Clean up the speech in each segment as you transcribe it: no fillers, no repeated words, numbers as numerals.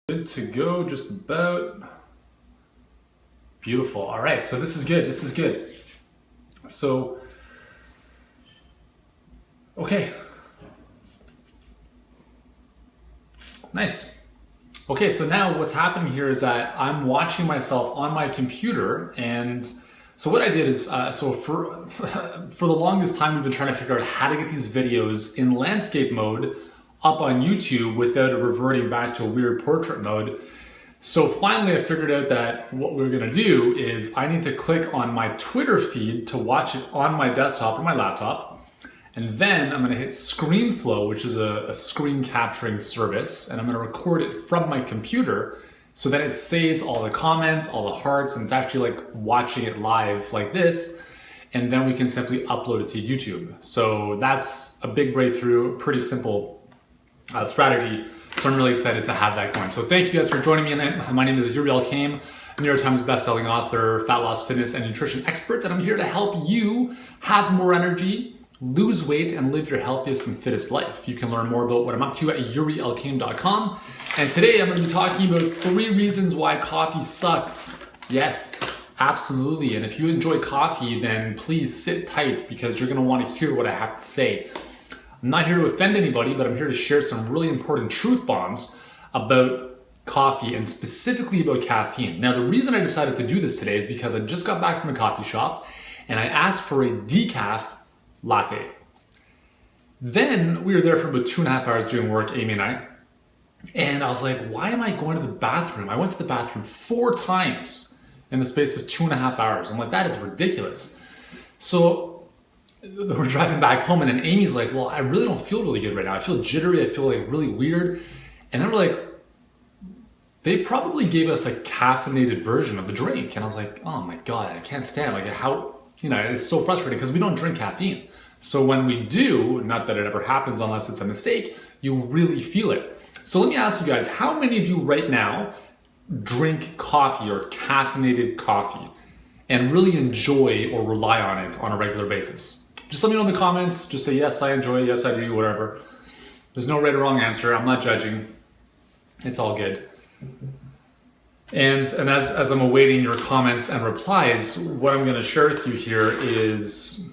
Good to go, just about. Beautiful. All right, so this is good. This is good. So, okay. Nice. Okay, so now what's happening here is that I'm watching myself on my computer, and so what I did is, for the longest time, we've been trying to figure out how to get these videos in landscape mode up on YouTube without it reverting back to a weird portrait mode. So finally I figured out that what we're gonna do is I need to click on my Twitter feed to watch it on my desktop or my laptop. And then I'm gonna hit ScreenFlow, which is a screen capturing service, and I'm gonna record it from my computer so that it saves all the comments, all the hearts, and it's actually like watching it live like this. And then we can simply upload it to YouTube. So that's a big breakthrough, pretty simple strategy. So I'm really excited to have that going. So thank you guys for joining me. My name is Yuri Elkaim, New York Times bestselling author, fat loss, fitness, and nutrition expert. And I'm here to help you have more energy, lose weight, and live your healthiest and fittest life. You can learn more about what I'm up to at yurielkaim.com. And today I'm going to be talking about 3 reasons why coffee sucks. Yes, absolutely. And if you enjoy coffee, then please sit tight because you're going to want to hear what I have to say. I'm not here to offend anybody, but I'm here to share some really important truth bombs about coffee and specifically about caffeine. Now, the reason I decided to do this today is because I just got back from a coffee shop and I asked for a decaf latte. Then we were there for about 2.5 hours doing work, Amy and I. And I was like, why am I going to the bathroom? I went to the bathroom 4 times in the space of 2.5 hours. I'm like, that is ridiculous. So we're driving back home and then Amy's like, well, I really don't feel really good right now. I feel jittery. I feel like really weird. And then we're like, they probably gave us a caffeinated version of the drink. And I was like, oh my God, I can't stand it. Like how, it's so frustrating because we don't drink caffeine. So when we do, not that it ever happens unless it's a mistake, you really feel it. So let me ask you guys, how many of you right now drink coffee or caffeinated coffee and really enjoy or rely on it on a regular basis? Just let me know in the comments. Just say, yes, I enjoy it. Yes, I do, whatever. There's no right or wrong answer. I'm not judging. It's all good. And as I'm awaiting your comments and replies, what I'm going to share with you here is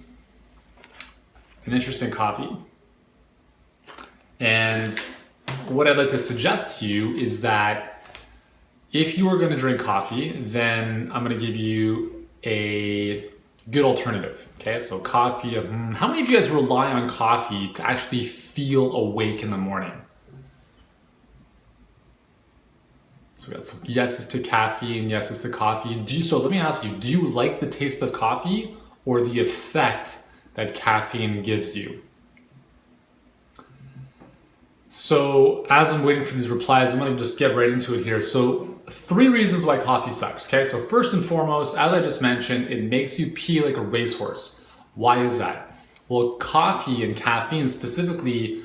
an interesting coffee. And what I'd like to suggest to you is that if you are going to drink coffee, then I'm going to give you a good alternative. Okay, so coffee. How many of you guys rely on coffee to actually feel awake in the morning? So we got some yeses to caffeine, yeses to coffee. So let me ask you, do you like the taste of coffee or the effect that caffeine gives you? So as I'm waiting for these replies, I'm going to just get right into it here. So 3 reasons why coffee sucks. Okay, so first and foremost, as I just mentioned, it makes you pee like a racehorse. Why is that? Well, coffee and caffeine specifically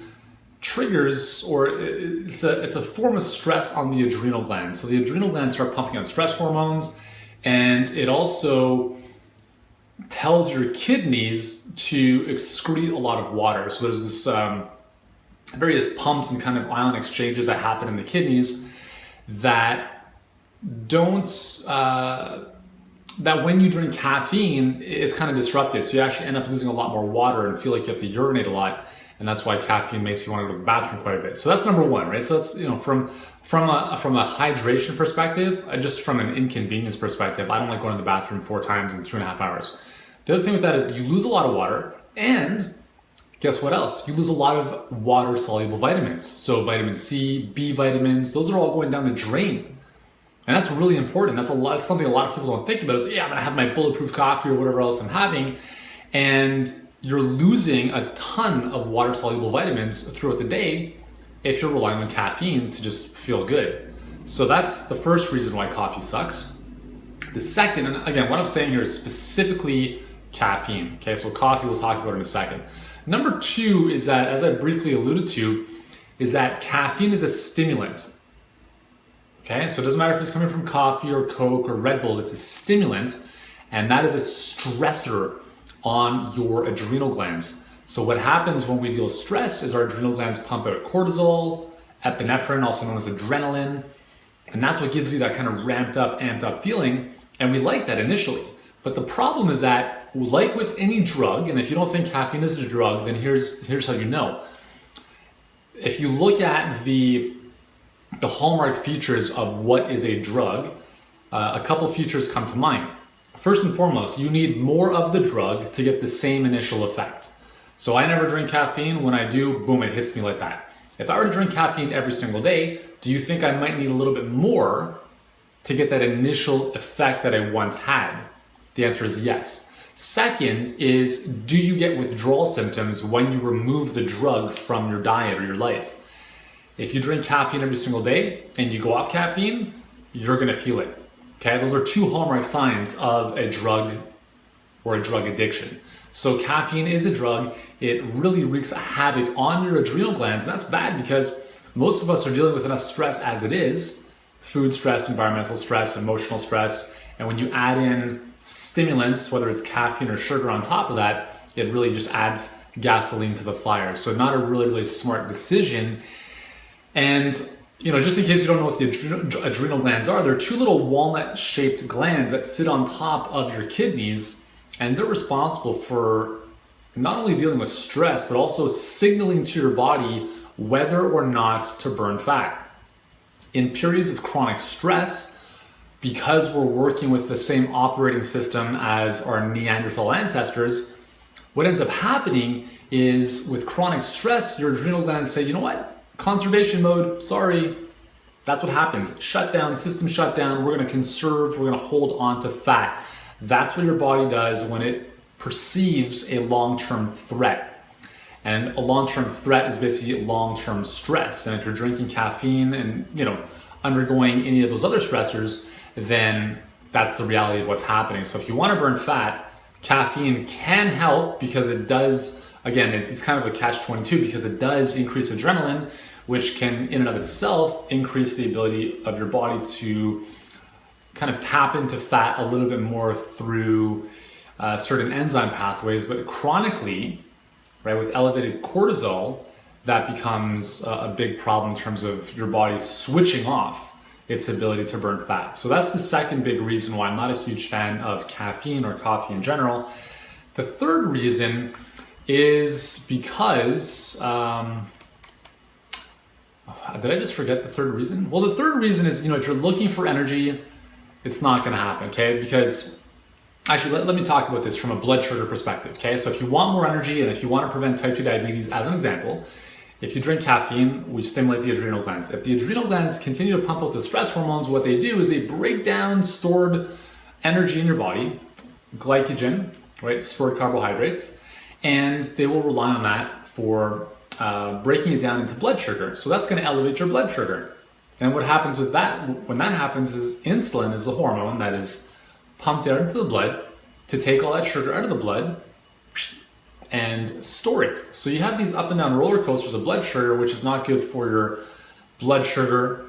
triggers, or it's a form of stress on the adrenal glands. So the adrenal glands start pumping out stress hormones, and it also tells your kidneys to excrete a lot of water. So there's this various pumps and kind of ion exchanges that happen in the kidneys that that when you drink caffeine, it's kind of disruptive. So you actually end up losing a lot more water and feel like you have to urinate a lot. And that's why caffeine makes you want to go to the bathroom quite a bit. So that's number 1, right? So that's, from a hydration perspective, just from an inconvenience perspective, I don't like going to the bathroom 4 times in 2.5 hours. The other thing with that is you lose a lot of water, and guess what else? You lose a lot of water-soluble vitamins. So vitamin C, B vitamins, those are all going down the drain. And that's really important. That's something a lot of people don't think about is, yeah, I'm gonna have my bulletproof coffee or whatever else I'm having. And you're losing a ton of water-soluble vitamins throughout the day if you're relying on caffeine to just feel good. So that's the first reason why coffee sucks. The second, and again, what I'm saying here is specifically caffeine. Okay, so coffee we'll talk about in a second. Number 2 is that, as I briefly alluded to, is that caffeine is a stimulant. Okay, so it doesn't matter if it's coming from coffee or Coke or Red Bull, it's a stimulant, and that is a stressor on your adrenal glands. So what happens when we deal with stress is our adrenal glands pump out cortisol, epinephrine, also known as adrenaline, And that's what gives you that kind of ramped up, amped up feeling. And we like that initially. But the problem is that, like with any drug, and if you don't think caffeine is a drug, then here's how you know. If you look at the hallmark features of what is a drug, a couple features come to mind. First and foremost, you need more of the drug to get the same initial effect. So I never drink caffeine. When I do, boom, it hits me like that. If I were to drink caffeine every single day, do you think I might need a little bit more to get that initial effect that I once had? The answer is yes. Second is, do you get withdrawal symptoms when you remove the drug from your diet or your life? If you drink caffeine every single day and you go off caffeine, you're gonna feel it. Okay, those are two hallmark signs of a drug or a drug addiction. So caffeine is a drug. It really wreaks havoc on your adrenal glands, and that's bad because most of us are dealing with enough stress as it is: food stress, environmental stress, emotional stress. And when you add in stimulants, whether it's caffeine or sugar on top of that, it really just adds gasoline to the fire. So not a really, really smart decision. And just in case you don't know what the adrenal glands are, they're two little walnut-shaped glands that sit on top of your kidneys, and they're responsible for not only dealing with stress, but also signaling to your body whether or not to burn fat. In periods of chronic stress, because we're working with the same operating system as our Neanderthal ancestors, what ends up happening is with chronic stress, your adrenal glands say, you know what? Conservation mode, sorry. That's what happens. Shutdown, system shutdown. We're going to conserve, we're going to hold on to fat. That's what your body does when it perceives a long-term threat. And a long-term threat is basically long-term stress. And if you're drinking caffeine and, undergoing any of those other stressors, then that's the reality of what's happening. So if you want to burn fat, caffeine can help because it does, again, it's kind of a catch-22 because it does increase adrenaline, which can in and of itself increase the ability of your body to kind of tap into fat a little bit more through certain enzyme pathways. But chronically, right, with elevated cortisol, that becomes a big problem in terms of your body switching off its ability to burn fat. So that's the second big reason why I'm not a huge fan of caffeine or coffee in general. The third reason is because, did I just forget the third reason? Well, the third reason is, if you're looking for energy, it's not gonna happen, okay? Because, actually, let me talk about this from a blood sugar perspective, okay? So if you want more energy and if you wanna prevent type 2 diabetes, as an example, if you drink caffeine, we stimulate the adrenal glands. If the adrenal glands continue to pump out the stress hormones, what they do is they break down stored energy in your body, glycogen, right, stored carbohydrates, and they will rely on that for breaking it down into blood sugar. So that's going to elevate your blood sugar. And what happens with that, when that happens, is insulin is the hormone that is pumped out into the blood to take all that sugar out of the blood and store it. So you have these up and down roller coasters of blood sugar, which is not good for your blood sugar,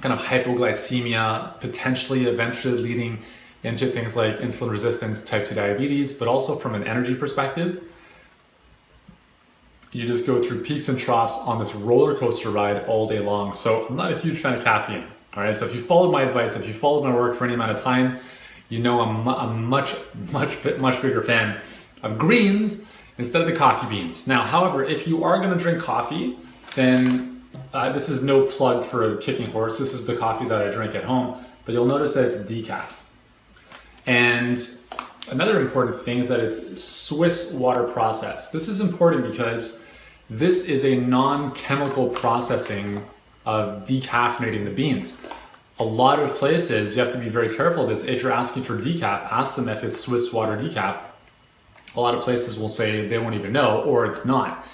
kind of hypoglycemia, potentially eventually leading into things like insulin resistance, type 2 diabetes, but also from an energy perspective, you just go through peaks and troughs on this roller coaster ride all day long. So I'm not a huge fan of caffeine. All right, so if you followed my advice, if you followed my work for any amount of time, I'm a much bigger fan of greens instead of the coffee beans. Now, however, if you are gonna drink coffee, then this is no plug for a kicking horse. This is the coffee that I drink at home, but you'll notice that it's decaf. And another important thing is that it's Swiss water processed. This is important because this is a non-chemical processing of decaffeinating the beans. A lot of places, you have to be very careful of this. If you're asking for decaf, ask them if it's Swiss water decaf. A lot of places will say they won't even know, or it's not.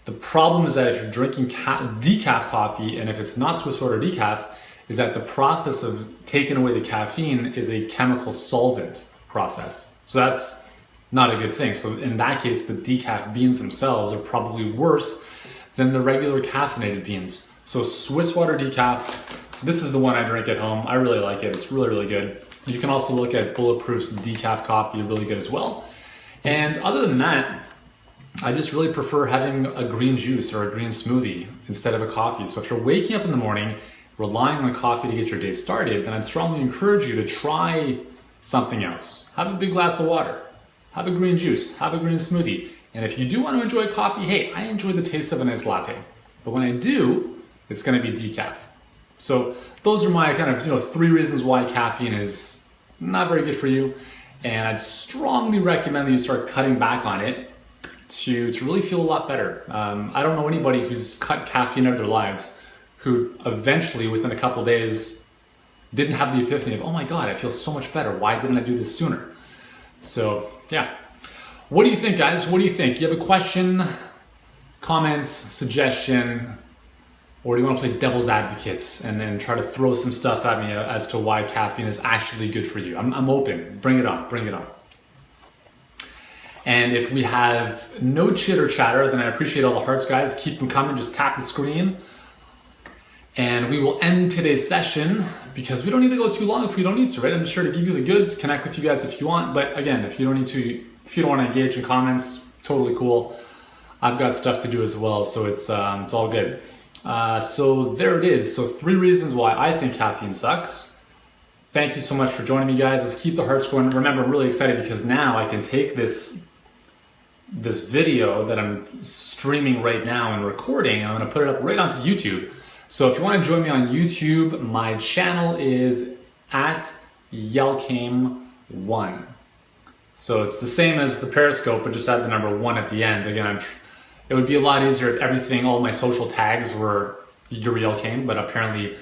The problem is that if you're drinking decaf coffee, and if it's not Swiss water decaf, is that the process of taking away the caffeine is a chemical solvent process. So that's not a good thing. So in that case, the decaf beans themselves are probably worse than the regular caffeinated beans. So Swiss water decaf, this is the one I drink at home. I really like it. It's really, really good. You can also look at Bulletproof's decaf coffee, really good as well. And other than that, I just really prefer having a green juice or a green smoothie instead of a coffee. So if you're waking up in the morning, relying on coffee to get your day started, then I'd strongly encourage you to try something else. Have a big glass of water, have a green juice, have a green smoothie. And if you do want to enjoy coffee, hey, I enjoy the taste of a nice latte. But when I do, it's going to be decaf. So those are my kind of 3 reasons why caffeine is not very good for you. And I'd strongly recommend that you start cutting back on it to really feel a lot better. I don't know anybody who's cut caffeine out of their lives who eventually, within a couple days, didn't have the epiphany of, oh my God, I feel so much better. Why didn't I do this sooner? So yeah. What do you think, guys? What do you think? You have a question, comment, suggestion, or do you want to play devil's advocates and then try to throw some stuff at me as to why caffeine is actually good for you? I'm open. Bring it on. Bring it on. And if we have no chitter chatter, then I appreciate all the hearts, guys. Keep them coming. Just tap the screen. And we will end today's session because we don't need to go too long if we don't need to, right? I'm just here to give you the goods, connect with you guys if you want. But again, if you don't want to engage in comments, totally cool. I've got stuff to do as well, so it's all good. So there it is. So 3 reasons why I think caffeine sucks. Thank you so much for joining me, guys. Let's keep the hearts going. Remember, I'm really excited because now I can take this video that I'm streaming right now and recording, and I'm going to put it up right onto YouTube. So if you want to join me on YouTube, my channel is at Elkaim1. So it's the same as the Periscope, but just add the number 1 at the end. Again, it would be a lot easier if all my social tags were Yuri Elkaim, but apparently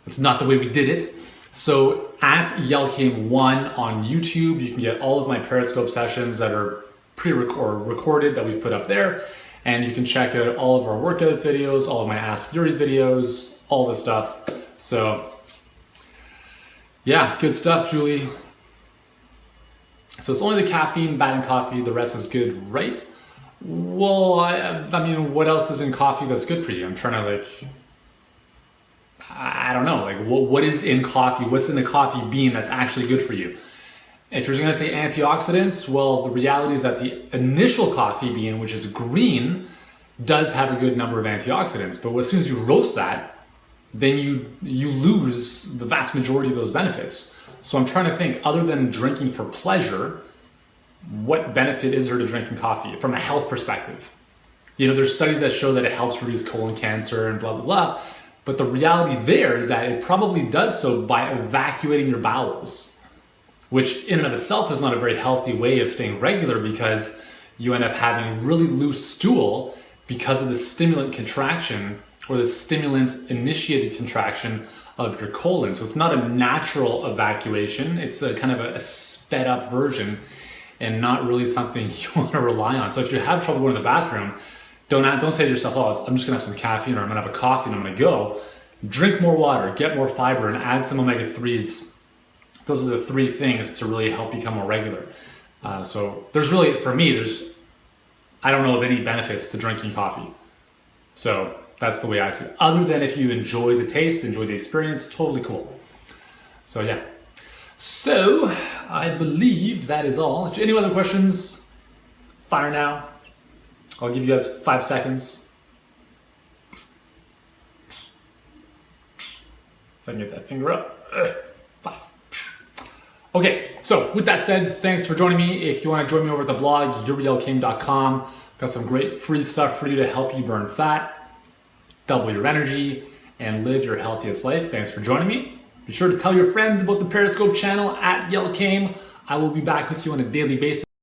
it's not the way we did it. So at Elkaim1 on YouTube, you can get all of my Periscope sessions that are recorded that we've put up there. And you can check out all of our workout videos, all of my Ask Yuri videos, all this stuff. So yeah, good stuff, Julie. So it's only the caffeine bad in coffee, the rest is good, right? Well, I mean, what else is in coffee that's good for you? I'm trying to I don't know, what is in coffee? What's in the coffee bean that's actually good for you? If you're gonna say antioxidants, well, the reality is that the initial coffee bean, which is green, does have a good number of antioxidants. But as soon as you roast that, then you lose the vast majority of those benefits. So I'm trying to think, other than drinking for pleasure, what benefit is there to drinking coffee from a health perspective? There's studies that show that it helps reduce colon cancer and blah, blah, blah. But the reality there is that it probably does so by evacuating your bowels, which in and of itself is not a very healthy way of staying regular because you end up having really loose stool because of the stimulant contraction or the stimulant initiated contraction of your colon. So it's not a natural evacuation. It's a kind of a sped up version and not really something you want to rely on. So if you have trouble going to the bathroom, don't say to yourself, oh, I'm just gonna have some caffeine or I'm gonna have a coffee and I'm gonna go. Drink more water, get more fiber, and add some omega-3s. Those are the 3 things to really help become more regular. So there's really, for me, I don't know of any benefits to drinking coffee. So that's the way I see it. Other than if you enjoy the taste, enjoy the experience, totally cool. So yeah. So I believe that is all. Any other questions? Fire now. I'll give you guys 5 seconds. If I can get that finger up. 5. Okay, so with that said, thanks for joining me. If you want to join me over at the blog, yurielkaim.com, got some great free stuff for you to help you burn fat, double your energy, and live your healthiest life. Thanks for joining me. Be sure to tell your friends about the Periscope channel at Elkaim. I will be back with you on a daily basis.